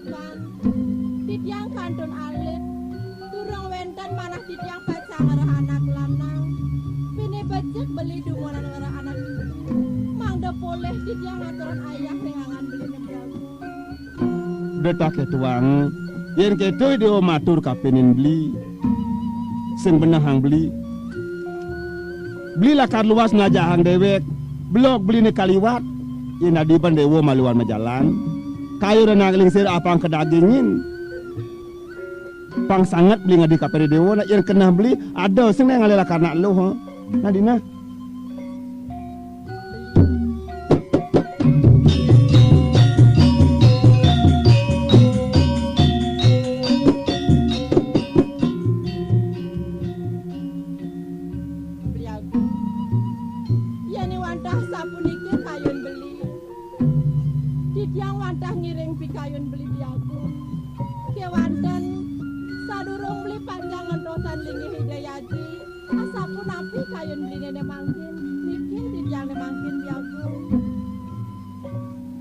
kan. Titiang kantun alit. Durung wenten manah titiang pacang ngarah anak lanang. Bini becek beli dumunan ngarah anak itu. Mangda boleh titiang ngaturan ayah rengangan beli nembraku. Detak ketuang. Yen ketu dia matur kapenin beli. Sing benahang beli. Beli lakar luas ngajahang dewek. Blok beli ni kaliwat. Yen adiban dewo maluan majalan. Kayu dan nangling sir apang kedagingin. Pang sangat beli ngadi kaperi dewo. Nak yen kena beli. Ada sing ngalela karena lo. Ha? Nadina.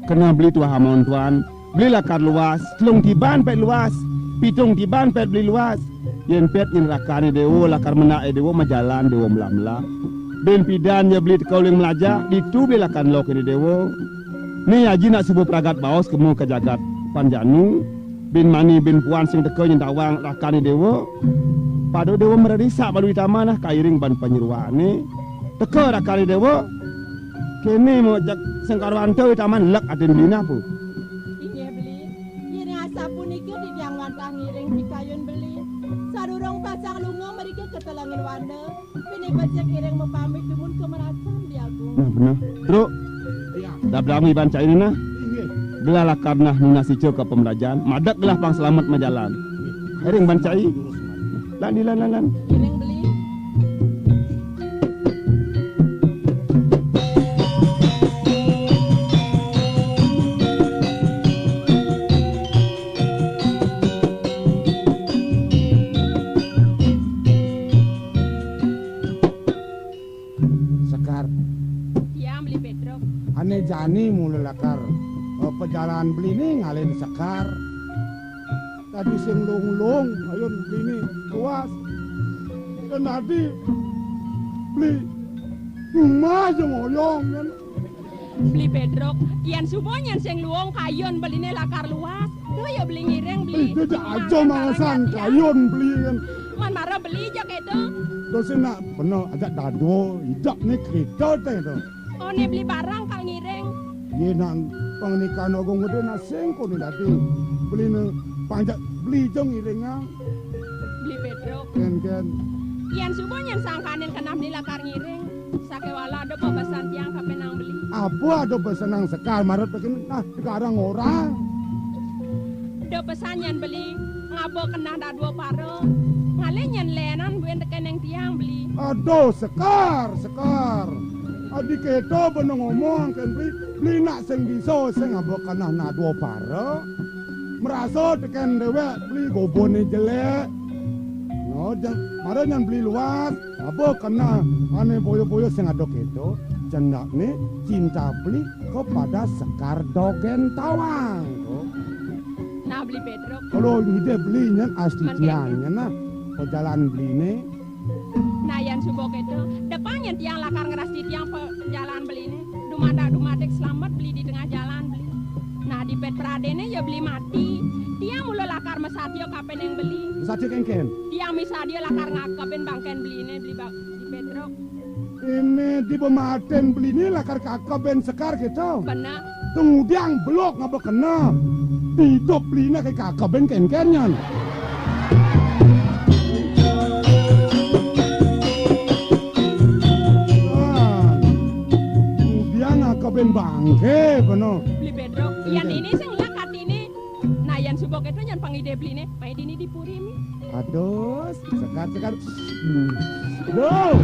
Kena beli tua hamon tuan. Beli lakar luas. Telung tiban pet luas. Pitung tiban pet beli luas. Yen pet yen rakani dewo lakar menak dewo majalan dewo melamla. Ben pidan ya beli tekauling melajak. Ditu beli lakar lok ini dewo. Ni aji nak sebuah peragat baos kemu ke jagat panjanu. Ben mani ben puan sing tekau yen tawang rakani dewo. Pado dewo meradisak balu taman lah kairing ban penyeruane. Tekau rakani dewo. Kini mau jak sengkarwan tu taman lek aden beli apa? Ini beli. Ini asapun ikut di yang wantah ngiring di kayun beli. Sarurong pasang lunga mereka ketelangin wana. Ini baca kiring mempamit dumun kemerasan dia aku. Nah benar. Teruk. Dah berangi banca ini nah. Gelalah karena nuna sico ke pemerajan. Madak gelah pang selamat majalan. Kiring bancai. Lan. Kiring beli. Jani mula lakar perjalanan beli ni ngalin sekar. Tadi sing long ayun beli ni luas. Dan tadi beli maju ngoyong kan. Beli bedrok, ian semuanya sing luong kayun beli ni lakar luas. Tuh ya beli ngiring beli. Itu aja mangasan kayun beli kan. Man marah beli aja itu. Dosen nak benar ajak dado, hidup ni kereta tu. Oh ni beli barang kal ngiring. Ye nang pangnikan ogong gede na sengko ni dati. Beli ni panjat beli jong iringnya. Beli pedro. Ken. Ian semuanya sangkanin kenam ni lakar ngiring. Sakewala ada pesan tiang kapenang beli. Apa ada pesanang sekal marat begini nah sekarang orang. Ada pesannya beli ngabo kena dah dua paro. Ngalenyan lenan buen tekeneng tiang beli. Aduh sekar. Adik kita benar ngomong kan beli nak sing bisa sing ngabo kena na dua paro. Merasa teken dewek beli gobon ni jelek. No, mara nyan beli luas, ngabo kena ane boyo-boyo sing adok itu. Cendak ni cinta beli kepada Sekar Dogen Tawang. Nah beli Pedro. Kalau ngide belinya asli tiangnya nah. Perjalanan beli ni. Nah yang subok itu depannya tiang lakar ngeras di tiang jalan beli ini. Dumadek selamat beli di tengah jalan beli. Nah di pet pradene ya beli mati. Tiang mula lakar mesatio kapen yang beli. Mesatio kengken. Tiang misadio lakar ngakapen bangken beli ini beli bak di Pedro. Ini di pematen beli ini lakar kakapen Sekar gitu. Benar. Kemudian blok ngapa kena. Hidup beli ini kayak kakapen kengkennya. Ben bangke beno. Beli bedrok. Yang ini sing lakat ini. Nah yang subok itu yang pangide beli nih. Main ini dipurimi. Aduh, Sekar. Go.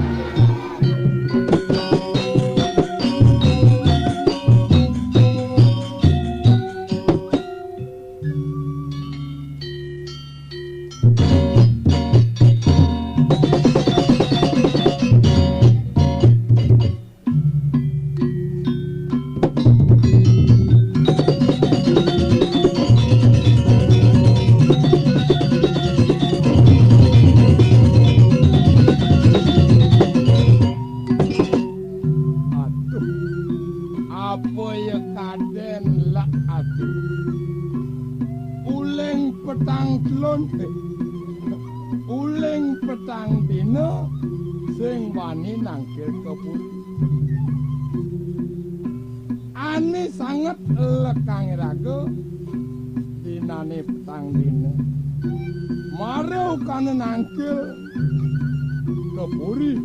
apa ya kaden lak ati uleng petang telon uleng petang dina sing wani nangkil kepuri ane sangat lekang raga dinane petang dina marau kana nangkil kepuri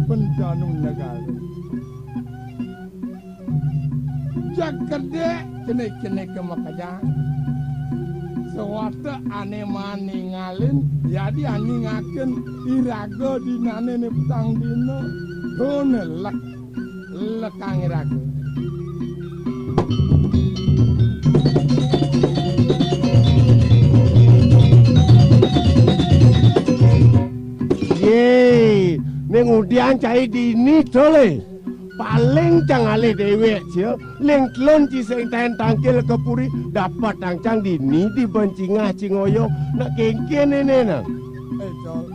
pendanung negara jak gede kene ke makajang sewata ane maningalin jadi ani ngaken iraga dinane ne petang dina done lekang iraga Ye, neng udian cai dini tole. Paling cangale dewek cio, leng tlon ci sing ten tangkil kepuri dapat tangcang dini di bencingah cingoyo nak kengken ini na. Col,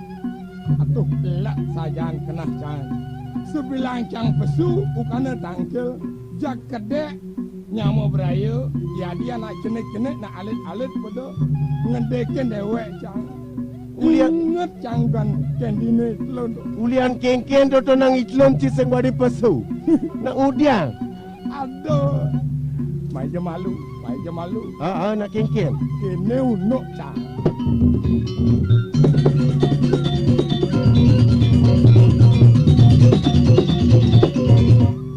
atuh pelak sajan kena cang. Sebilang cang pesu ukana tangkil jak kedek nyamo beraya ya dia nak cenek-cenek nak alit-alit pada ngedeken dewek cang. Ingat cang kan kendine tlon. Ulian kengken do nang itlon ci sing badi pesu. Nak udian. Aduh. Mai je malu. Nak kengken. Kene unuk cang.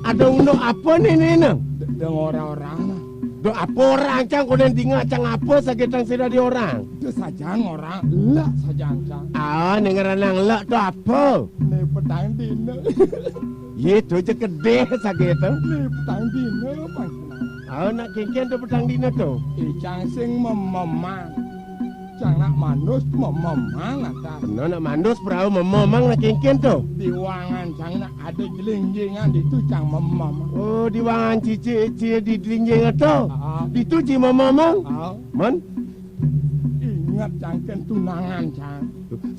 Ada unuk apa ni nang? Deng orang-orang. Do apa orang cang konen tinggal cang apa sakitang sida di orang? Itu sajang orang. Lak sajang cang. Nengeranang lak tu apa? Ni petang dina. Ye tu je gede sakit tu. Ni petang dina pangkina. Nak kengken tu petang dina tu. Cang sing mememang. Cang nak manus mememang atas. Kena nak mandus perahu memang nak kengken tu. Di wangan cang nak ada jeling-jelingan itu cang mememang. Oh, di wangan cici di drinjeng tu. Ah. Di tu ci memang. Man, Ingat cang kan tunangan cang.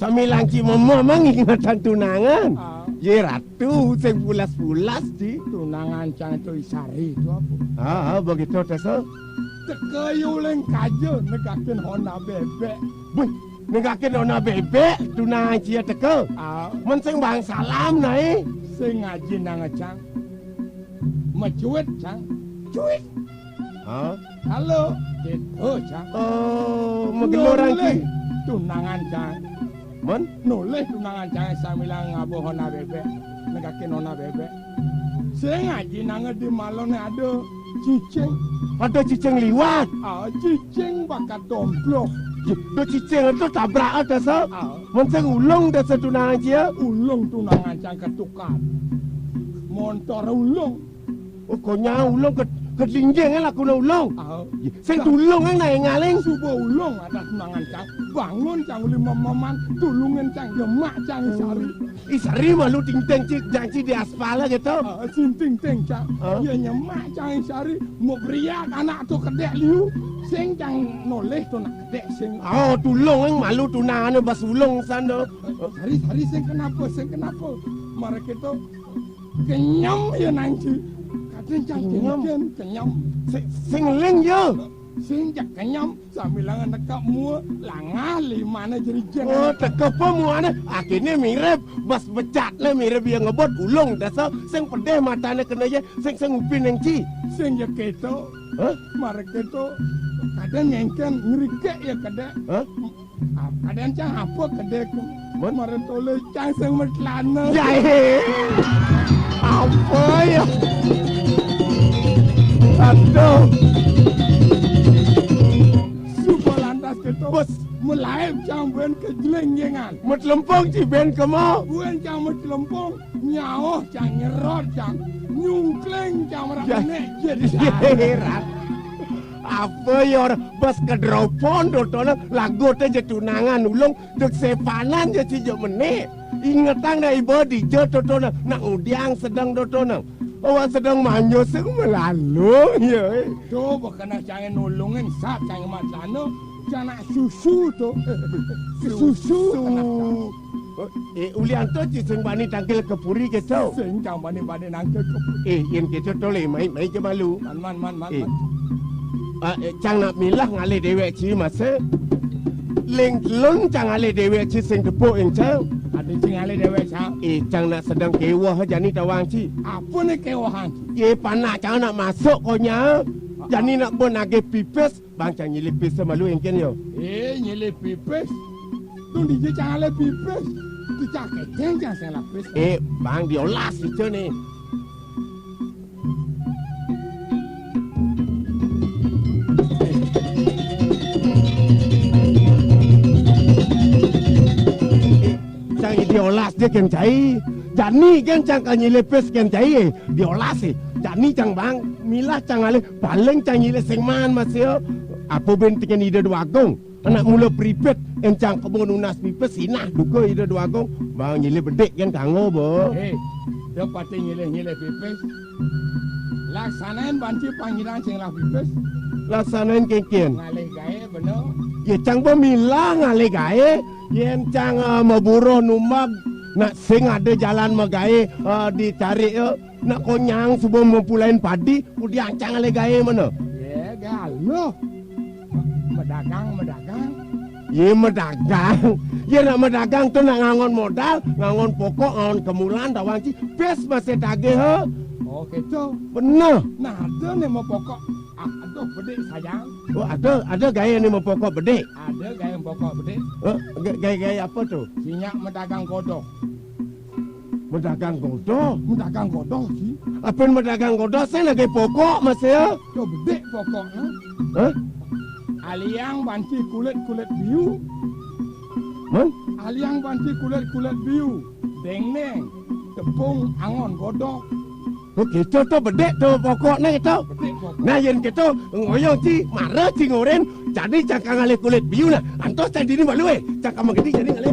samilang ci memang ingatan tunangan. Ah. Ye ratu sing pulas-pulas di. Tunangan cang itu isari itu apa? Begitu tu. Tekayuling kaje negakin Honda bebek. Wih, negakin ona bebek tunangan ci teka. Men sing bang salam nai. Sing ngaji nang cang. Mecuit cang. Cuit. Halo. Gitu cang. Oh, megelorang ci. Tunangan cang. Man, Noleh tunangan cang samilang ngabo Honda bebek. Negakin Honda bebek. Sing ngaji nang di malone ada cicing. ada cicing liwat. Cicing bakat domplok. Do cicing tu tabrak atas. Ah. Men sing ulung dah tunangan ci. Ulung tunangan cang ketukar. Montor ulung. Oh, konya ulung ke drinjeng lah kuna ulung. Sing Cang. tulung yang naik ngaling. Subuh ulung ada tunangan cang. Bangun cang lima maman. Tulungen cang gemak cang isari. Isari malu ting-ting cik janji di aspal gitu. Sinting-ting cang. Ah. Ya nyemak cang isari. Mau beriak anak tu kedek liu. Sing cang noleh tu nak kedek sing. Oh, tulung yang malu tunangan bas ulung sando. Hari-hari sing kenapa? Mereka tu kenyam ya nanti. Kadang cang kenyam. Sing leng je. Sing jak kenyam sambilang nekak mua langah limana jadi jeng. Oh, teka pemuana. Akhirnya mirip. Bas becat lah mirip yang ngebot ulung. Dasa sing pedih matanya kena je. Sing upin yang ci. Sing ya keto. Hah? Mereka tu kadang nyengken ngerikek ya kadang. Hah? Kadang cang apa kadang. Man? Mereka toleh cang sing metlana. Jahit. Apa ya? Aduh. Supaya lantas keto. Bos melaib cang buen kejelengjengan. Mat lempong ci ben kemau. Buen cang metlempong. Nyaoh cang nyerot cang. Nyungkleng cang meranek jadi. Herat. Apa ya orang bas kedropon dotona lagu teh je tunangan ulung dek sepanan je ci je meneh. Ingetang dah ibu di je dotona nak udiang sedang dotona. Awak sedang manyo sing melalu ya. Tu bukan cang nulungin sap cang matlana. Cang nak susu tu. Susu. Ulian tu je sing bani tangkil ke puri ke tau. Sing jang bani nangke ke. Yen ke tole mai je malu. Man. Cang nak milah ngale dewek ci masa. Leng lon cang ngale dewek ci sing tepuk eng cang. Ada sing ale dewek cang. Cang nak sedang kewah jani tawang ci. Apa ni kewahan? Panak cang nak masuk konya. Jani nak pun nage pipes. Bang cang nyilip pipes malu engken yo. Nyilip pipes. Tu dia cang ale pipes. Tu cang keceng cang sing lapis. Bang diolas itu ni. Cang diolas dia kan cai. Jani kan cang kan nyilepes kan cai. Diolas Jani cang bang. Milah cang ale paling cang nyilep sengman masih. Apa bentikan ide dua gong. Anak mula pripet encang kebun unas pipes sinah duka ide dua gong. Bang nyilep bedek kan kango bo. Dia pati nyilep pipes. Laksanain banci panggilan sing lah pipes. Laksanain kengken. Ngalih gae bener. Ya cang pemilah ngalih gae. Yen cang maburuh numag. Nak sing ada jalan magae dicari nak konyang sebelum mempulain padi. Kemudian cang ngalih gae mana? Ya galuh. Medagang. Ye medagang. Ye nak medagang tu nak ngangon modal, ngangon pokok, ngangon kemulan, tawang ci. Pes masih tagih he. Oh gitu. Bener. Nah ada ni mau pokok. Aduh bedek sayang. Oh ada gaya ni mau pokok bedek. Ada gaya pokok bedek. Gaya apa tu? Sinyak medagang godok. Medagang godoh. Medagang godok sih. Apa medagang godoh? Saya lagi pokok masih he. Tu bedek pokok. Hah? Aliang banci kulit biu. Man? Aliang banci kulit biu. Deng tepung angon godok. Okey, tu bedek tu pokok ni tu. Bedek pokok. Nah yang kita ngoyong ci marah ci ngoren jadi cakang ngale kulit biu lah. Antos tadi ni malu cakang magedi jadi ngale.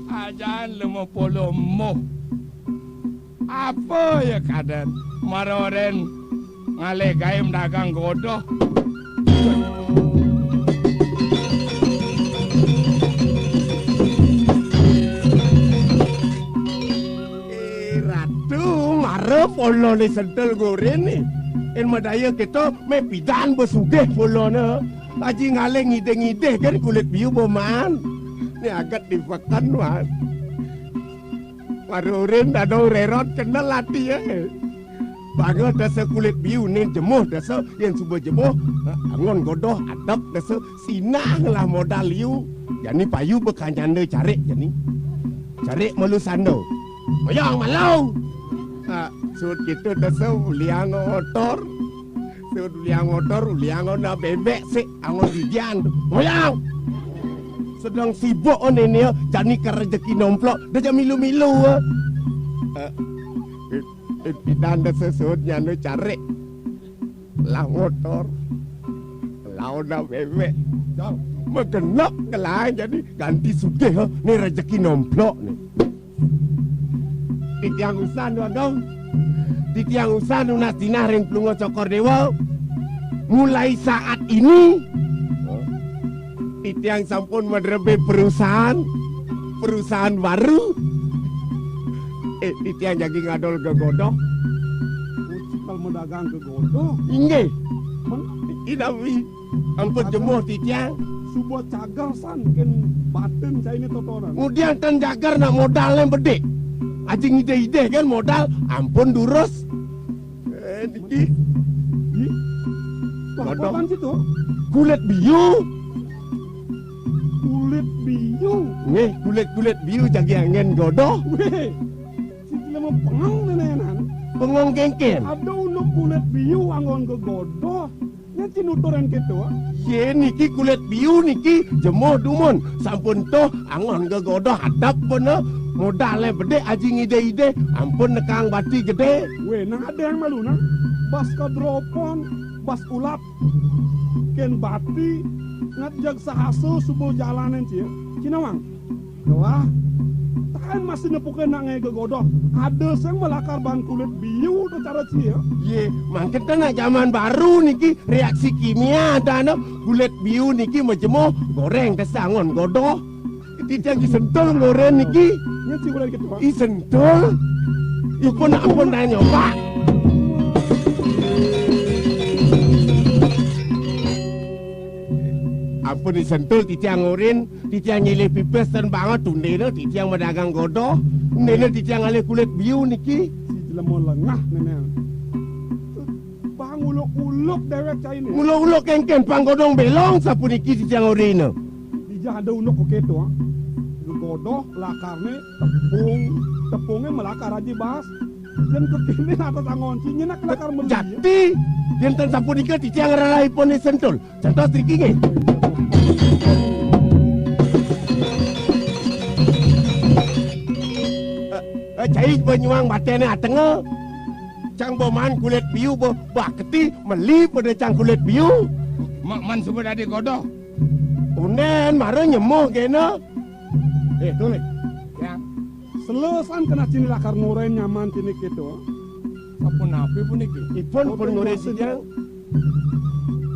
Ajan lemo polo mo. Apa ya kadan maroren ngale gaim dagang godoh. Ratu marah polo ni sentel goren ni. En madaya kita me pidan bersugih polo na. Aji ngale ngide kan kulit biu boman. Ni agak difakan wan. Maroren dadau rerot kenal lati Bangga dasa kulit biu ni jemuh dasa yang subuh jemuh. Angon godoh adab dasa sinah lah modal liu. Jadi payu bekanyanda cari jadi. Cari malu sando. Moyang malau. Sud gitu dasa uliang motor. Sud uliang motor uliang na bebek sih angon dijan. Moyang. Sedang sibuk on ini jadi kerjeki nomplok dah jam milu-milu pidan dah sesudnya nu cari lah motor lau dah bebek mengenap ke lain jadi ganti sugih ni rezeki nomplok ni di tiang usan dua dong di tiang usan unas dinah ring pelungo cokor dewa mulai saat ini Itiang sampun menerbe perusahaan baru. Itiang jadi ngadol ke godoh. Cikal medagang ke godoh. Inge. Inawi. Ampun jemuh titiang. Sebuah cagar san ken batin saya ini totoran. Kemudian tan jagar nak modal yang bedek. Ajing ide-ide kan modal. Ampun durus. Niki. Apa situ? Kulit biu. Kulit biu. Nge, kulit biu jadi angin godoh. Weh, sila mo pengang nenenan. Pengong kengken. Ada unu kulit biu angon ke godoh. Nya cinuturan gitu. Ye niki kulit biu niki jemuh dumun. Sampun toh angon ke godoh hadap bener. Modalnya bedek ajing ide-ide. Ampun nekang bati gede. Weh, nah ada yang malu nah. Bas kadropon, bas ulap. Ken bati. Ngajak sahaso subuh jalanan cie. Cinawang. Wah. kan masih nepukin nak ngege godoh. Ada yang melakar ban kulit biu tu cara cia. Ye, mangket nak zaman baru niki reaksi kimia dana kulit biu niki majemo goreng kesangon godoh. Titiang disentul goreng niki. Nya sih boleh gitu. I sentul. Ipun ampun dah nyoba. Ampun disentul titiang ngorin, titiang nyilih pipes dan banget tuh nene titiang medagang godoh, nene titiang alih kulit biu niki. Si jelema lengah nenek. Bang uluk-uluk dewek cai ni. Ulok-ulok kengken panggodong belong sapu niki titiang ngorin. Dijah ada uluk ke ketu ah. Godoh lakarne tepungnya melakar aja bas. Dan kekini atas angon cinya nak lakar meli. Jadi, enten sapu niki titiang ralai pun disentul. Contoh trikinge. Cai penyuang batene atenge. Cang boman kulit biu bo bakti meli pada cang kulit biu. Mak man sudah ada godoh. Unen mare nyemoh kena. Tole. Ya, Selesan kena cini lakar ngoren nyaman cini ketu. apa napi pun iki. Ipun pun ngore sijang.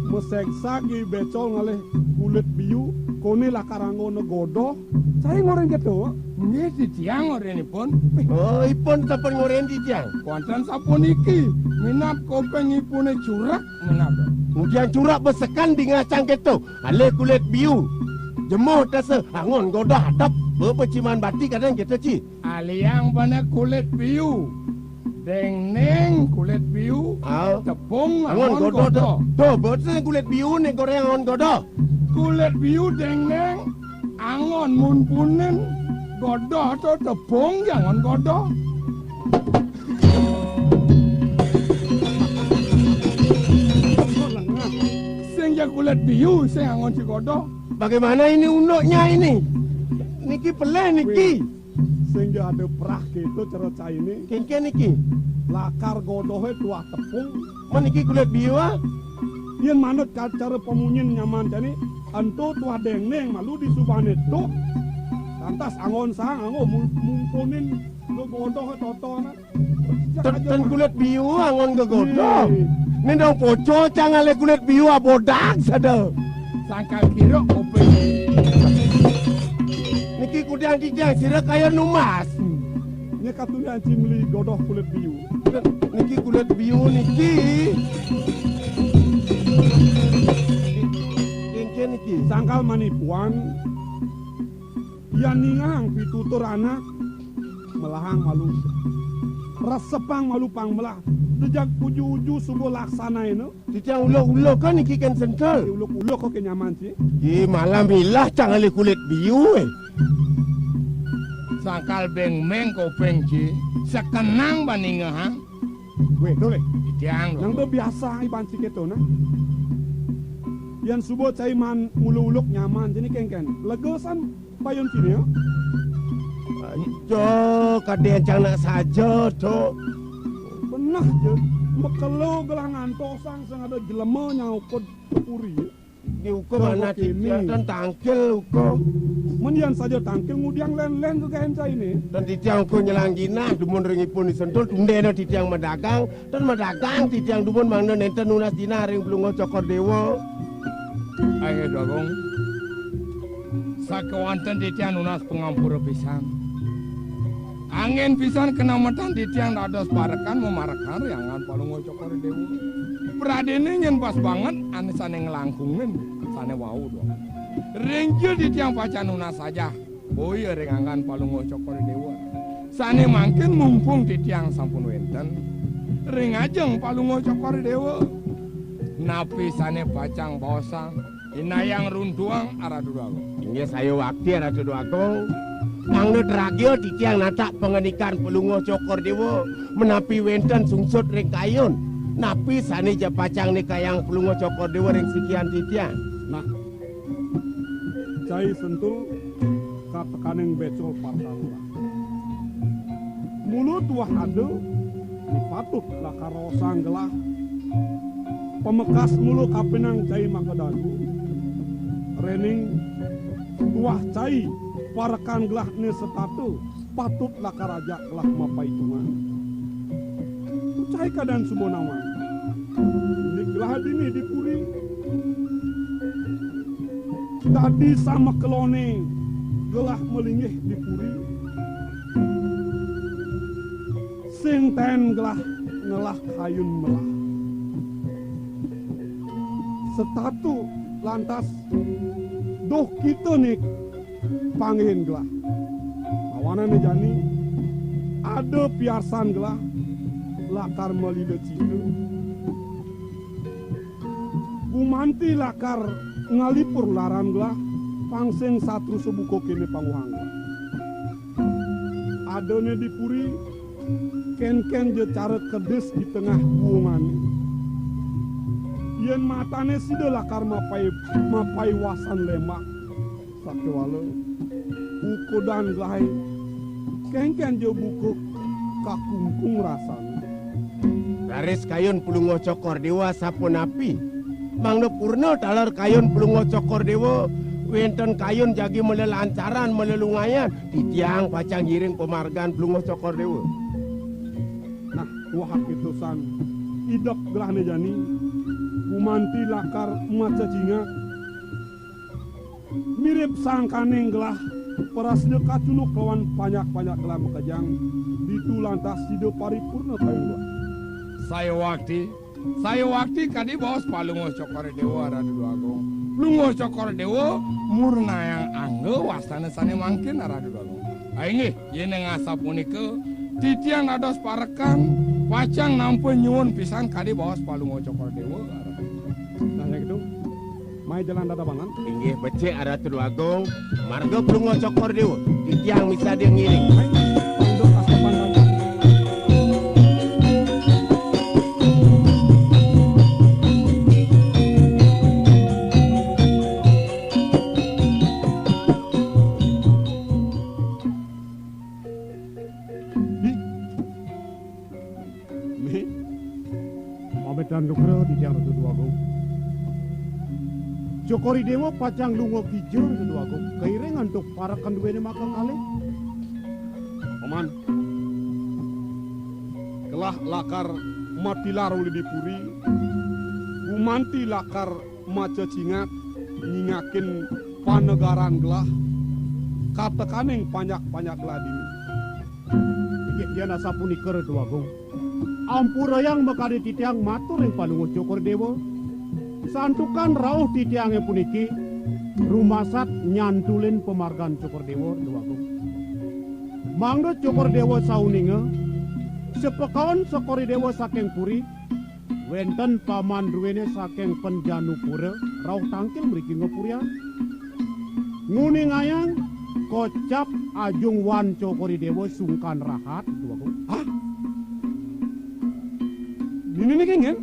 Meseksa gi becol ngalih kulit biu. Kone lakar angon godoh. Saya ngoren ketu. Nggih ditiang orenipun. Oh, ipun sampun ngoren sijang. Kuantan sapuniki minap kopengipune curak menapa. Kemudian curak besekan di ngacang ketu. Ale kulit biu. Jemoh tase angon godoh hadap. Berpeciman bati kadang kita ci. Aliang pada kulit biu. Deng kulit biu. Au. Tepung Angon angon godoh godoh. Tuh, betul kulit biu nih goreng angon godoh. Kulit biu deng angon mun punen godoh to tepung jangan godoh. Sing ya kulit biu sing angon si godoh. Bagaimana ini undoknya ini? Niki peleh niki. Sehingga ada perah ketu cara cai ini. Kengke niki. Lakar godohnya tuah tepung. Meniki kulit biu ah. Yang manut cara pemunyin nyaman cani. Anto tuah deng malu di subane tu. Lantas angon sang angon mumpunin lo godoh totona. Dan kulit biu angon ke godoh. Ini dong poco cangan le kulit biu abodak sada. Sangkal kira kopeng. Niki kudang kijang sira kaya numas. Ini katunya cimli godoh kulit biu. Niki kulit biu niki. Kengke niki. Sangkal manipuan. Yang ningang pitutur anak. Melahang malu. Resepang malu pang melah. Dejak uju-uju subuh laksana ini. Titiang ulok-ulok kan niki kan sentel. Uluk-uluk kok kenyaman sih. Malam ilah cangan le kulit biu Sangkal beng-meng kopeng ci. Sekenang baningahang. Weh, boleh. Ditiang Yang tu biasa iban si keto nah. Yang subuh cai man uluk-uluk nyaman jadi kengken. Legosan payun sini ya. Jo, kadang cang nak saja tu. Benah je. Mekelo gelang antosang sing ada jelema nyaukut kepuri. Di uko mana titiang dan tangkil uko. Mendian saja tangkil ngudiang len-len ke kenca ini. Dan titiang uko nyelanggina dumun ringipun disentul tundena titiang medagang dan medagang titiang dumun mangna nenten nunas dina ring belum ngocokor dewa. Ayo dogong. Sakawanten ditiang nunas pengampura pisan. Angin pisan kena metan ditiang dados parakan memarakan riangan palung ngocokor dewa. Pradene nyen pas banget ane sane ngelangkungin sane wau dong. Ringjil ditiang pacan nunas saja. Boy ringangan palung ngocokor dewa. Sane mangkin mumpung ditiang sampun wenten. Ring ajeng palung ngocokor dewa. Napi sane pacang bosang. Inayang runtuang aradurago. Ini saya waktu aradurago. Mangna dragyo titiang natak pengenikan pelungo cokor dewa menapi wenten sungsut ring kayun. Napi sane japacang ni kayang pelungo cokor dewa ring sikian titiang. Nah, cai sentul katakaneng becol partang. Mulut tuah ada dipatut lah karosang gelah. Pemekas mulu kapinang cai makadagu. Rening tuah cai parakan gelah ni sepatu. patut lakar ajak lah mapai tungan. Ucai keadaan sumonawan. Dikelah dini dipuri. Tadi sama kelone gelah melingih dipuri. Sing ten gelah ngelah kayun melah. Setatu lantas doh kita nih pangin gelah. Awanan jani ada piarsan gelah lakar melidat situ. Bumanti lakar ngalipur laran gelah pangseng satu sebuko kene panguhang. Adone dipuri ken-ken je cara kedes di tengah buungan. Yen matane sida lakar mapai wasan lemak sakewala ukodan glahai ken-ken je buku kakungkung rasan. Garis kayun pulungo cokor dewa sapun api. Mangno purno talar kayun pulungo cokor dewa wenten kayun jagi melelancaran melelungayan di tiang pacang giring pemargan pulungo cokor dewa. Nah, wahak itu san idap gelahne jani bumanti lakar maca jinga mirip sangkaneng gelah perasnya kacunuk lawan banyak-banyak gelah mekajang ditu lantas sido paripurna kayun. Saya waktu kadi bos palungo cokor dewa radu agung. Lungo cokor dewa murna yang angge wastana sane mangkin radu agung. Aingi yene ngasapunike titiang ados parekan pacang nampu nyuwun pisan kadi bos palungo cokor dewa. Nah yang itu mai jalan dada banan. Inggih becek radu agung marga pulungo cokor dewa di tiang misa dia ngiring. Untuk asapan dada. Dan lukra di tiang ratu duagung. Jokori dewa pacang lungo kijur ratu duagung. Kairengan untuk para kanduene makan kali. Paman. Kelah lakar mati laru di puri. Bumanti lakar maca cingat. Nyingakin panegaran gelah. Katakaneng panyak-panyak gelah dini. Dia nasapuni ke ratu duagung. Ampura yang makade titiang matur yang palungo cokor dewa. Santukan rauh titiang yang puniki rumasat nyantulin pemargan cokor dewa duagung. Mangdo cokor dewa sauninga sepekawan sekori dewa saking puri wenten paman ruwene saking penjanu pura rauh tangkil mriki ngepurian. Nguni ngayang kocap ajung wan cokori dewa sungkan rahat duagung. Hah? Ini kengen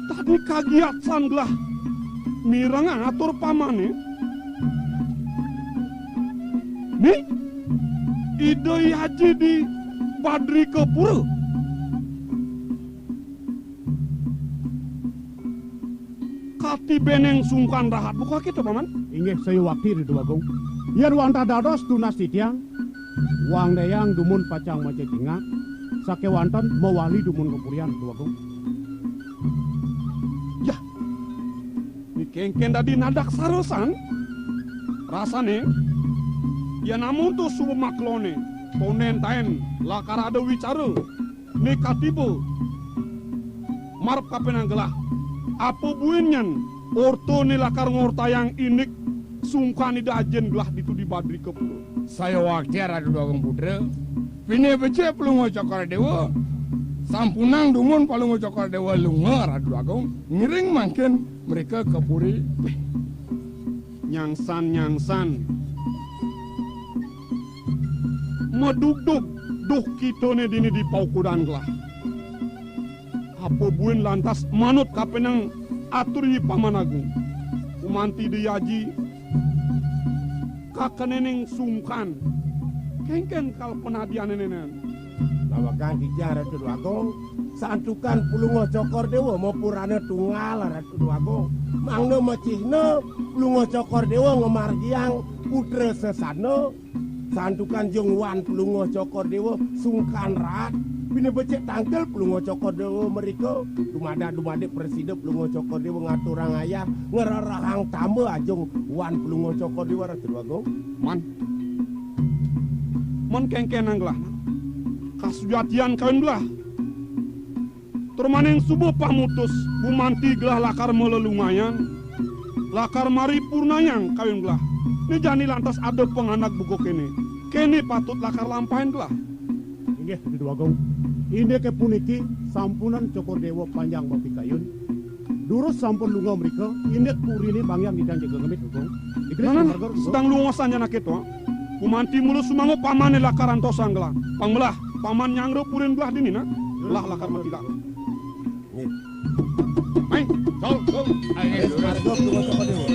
tadi kagiat sanglah mirang atur pamane nih ide haji di Badri Kepura kati beneng sungkan rahat buka kita paman inggih saya waktu di duagung yen wanta dados tunas titiang wang deyang dumun pacang maca cinga sake wanton mewali dumun kepurian duagung. Ya, ini kengken tadi nadak sarosan. Rasane, ya namun tuh subuh maklone, tonen taen, lakar ada wicara, nekatibo, marp kapenang gelah, apa buinyan, orto ni lakar ngortayang inik, sungkan ida ajen gelah ditu di Badri Kepura. Saya waktu radu duagung putra. Pine becek pelungo cokor dewa sampunang dumun palungo cokor dewa lunga radu agung ngiring mangkin mereka ke puri nyangsan meduk-duk duh kitone dini di paukudan gelah apa buin lantas manut kapenang aturi pamanagung umanti diyaji kakeneneng sungkan kengken kal penadian nenen. Bawakan dijara tu agung santukan pulungo cokor dewa mau purana tunggal ratu agung. Mangno macihno pulungo cokor dewa ngemargiang putra sesano santukan jong wan pelungo cokor dewa sungkan rat bini becek tangkel pelungo cokor dewa mereka dumade presiden pelungo cokor dewa ngaturang ayah ngerarahang tambah ajong wan pelungo cokor dewa ratu agong man kengkenang lah kasujatian kawin belah termaning subuh pamutus bumanti gelah lakar melelungayan lakar mari purnayang kawin belah ini jani lantas ada penganak buku kene patut lakar lampain gelah inggih Dudu Agung ini kepuniki sampunan cokor dewa panjang bapi kayun durus sampun lunga mereka ini purini bangyang didang jaga ngemit Agung sedang lungosannya nak itu kumanti mulu sumango pamane lakaran tosang gelah pangbelah paman nyangro purin belah dini nak lah lakar mati dak Mai, sol. margo pelungo cokor dewa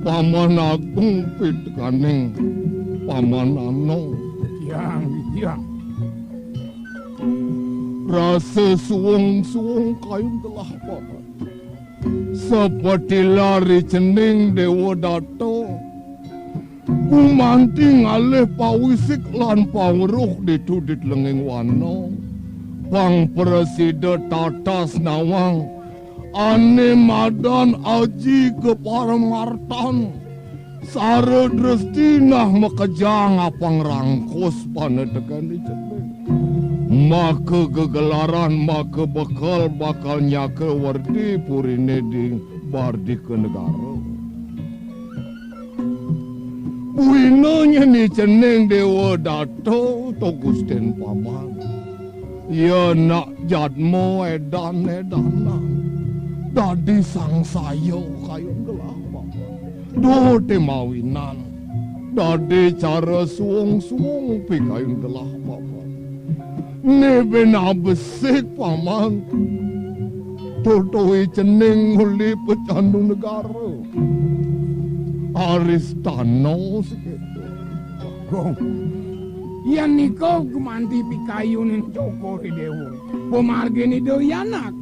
Paman Agung pitkaning Paman Ano tiang rasa suwung-suwung kayun telah paman seperti lari cening Dewa Dato kumanti ngalih pawisik lan pawruh ditudit lenging wano pang presiden tatas nawang ane madan aji keparamartan sare drestinah makejang apang rangkos panedekan di celing maka gegelaran maka bekal bakal nyake wardi purine di bardi ke negara buinonya ni ceneng Dewa Dato to Gusten Paman ya nak jadmo edan-edanan dadi sang sayo kayun gelah do te mawinan dadi cara suwung-suwung pi kayun gelah nebe na besik paman totoi cening huli pecandu negara Aristano segitu Gong yan niko kumanti pikayunin cokor dewa pemargeni doyanak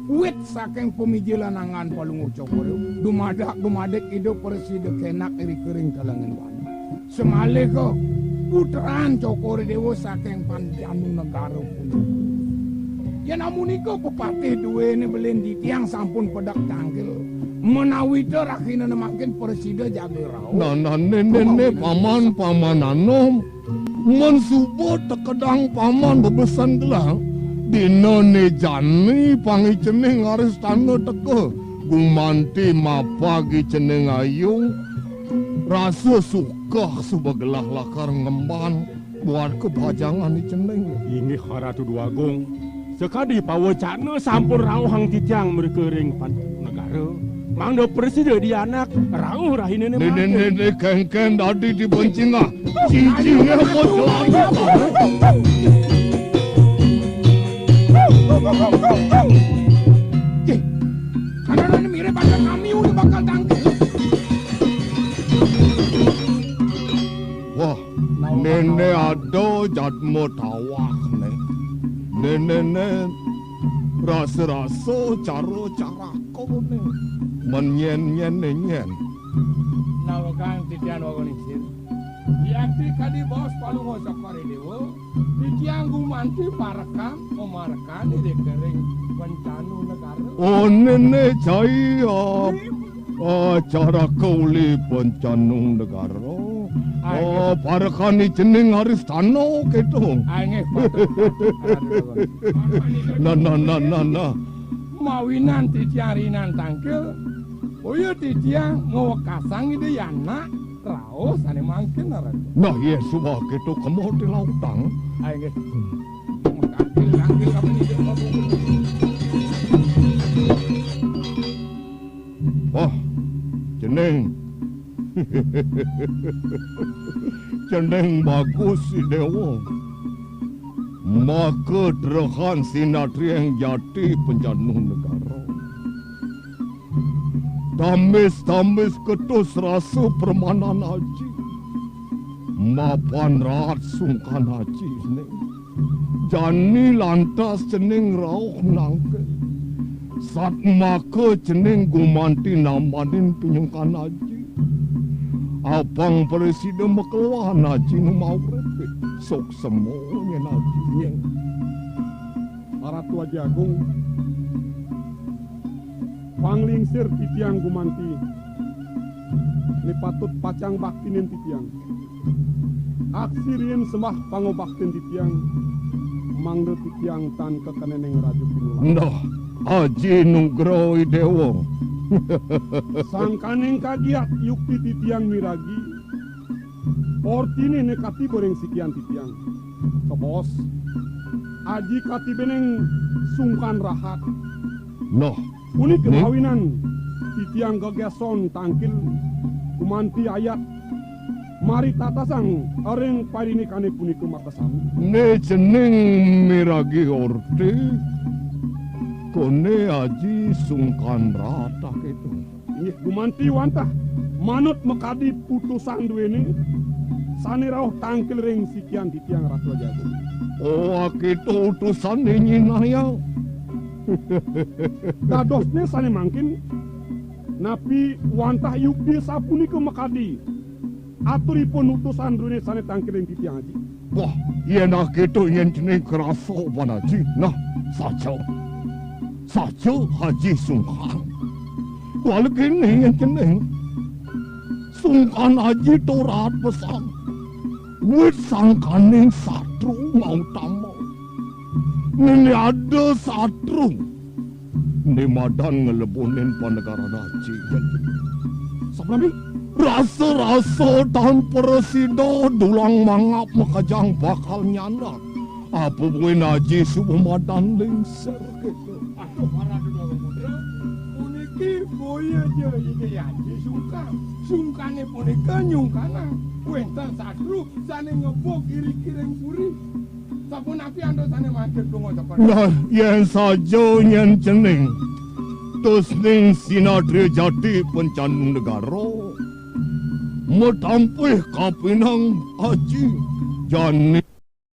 wit saking pemijilan angan palungu cokor dumadak ido presiden kenak iri kering kalangan wan semale ko puteran cokor dewa saking panjanu negara pun ya namun iko pepatih duwe ini belen di tiang sampun pedak tangkil menawi terakina nemakin presiden jaga rau nene paman anom mensubo tekedang paman bebesan gelang dino ne jani pangi ceneng Aristano teke gumanti mapagi ceneng ayung rasa suka sebegelah lakar ngemban buat kebajangan di ceneng ini Ratu Duagung sekadi pawacana sampun rauhang titiang merkering pan negara mangdo presiden di anak rauh rahine nene kengken dadi dibencingah cincingnya bocor karena ini mirip pada kami udah bakal tangkil wah nene ada jadmo tawak nene rasa cara kau menyen nawakan titian wagonisir yakti kadi bos palungo cokor dewa titian gumanti parekam omarekan di dekering bencanu negara oh nene jaya acara kauli bencanu negara parekan jeneng Aristano gitu angeh nah mawinan titian rinan tangkil oyo titian ngawakasang ide yana raos ane mangkin naran nah iya suah gitu kamu di lautang angeh tangkil kapan ide Ning. Ceneng bagus si Dewa. Maka Drehan Sinatri yang jati penjanuh negara. Tamis-tamis ketus rasa permanan haji. Mapan rahat sungkan haji ning. Jani lantas ceneng rauh nangke. Sat maka ceneng gumanti namanin penyungkan haji. Abang presiden makeluan haji nu mau repit. Sok semuanya haji nyeng. Ratu Haji Agung panglingsir titiang gumanti ni patut pacang baktinin titiang aksirin semah pangobaktin titiang mangde titiang tan kekeneneng raju pinulang Nah, Haji Nugroho Dewa. sangkaneng kagiat yukti titiang miragi ortini nekati boreng sikian titiang kebos aji kati beneng sungkan rahat Nah, unik kebawinan titiang gegeson tangkil kumanti ayat mari tatasang areng parini kane puniku makasam ne ceneng miragi orte. Kone Haji sungkan rata itu. ini kumanti wantah manut mekadi putusan duweni sane rauh tangkil ring sikian titiang Ratu Haji Agung Oh, kita utusan nyinaya. dadosnya sane mangkin napi wantah yukdi sapuniku mekadi aturipun utusan duweni sane tangkil ring titiang Haji Wah, iya nak kita yang ceneng kerasa pan Haji. Nah, saja Haji sungkan. Walau kini yang ceneng sungkan Haji torat pesan. Wit sangkaning satru mau tamu. Ini ada satru. Ini madan ngelebunin negara Haji. sabnami Rasa-rasa dan presida dulang mangap makajang bakal nyanak. Apa buin Haji Subamadan lingser gitu. Aduh, para dua pemuda, puniki boya je iki Haji sungkan. Sungkane punika nyungkana. Wenten sadru sane ngebok kiri-kiring puri. Sapun api ando sane mancet dongo cokor. Nah, yang saja yang ceneng. Terus ning Sinatri jati pencanung negara. Metampih kapinang Haji. Jani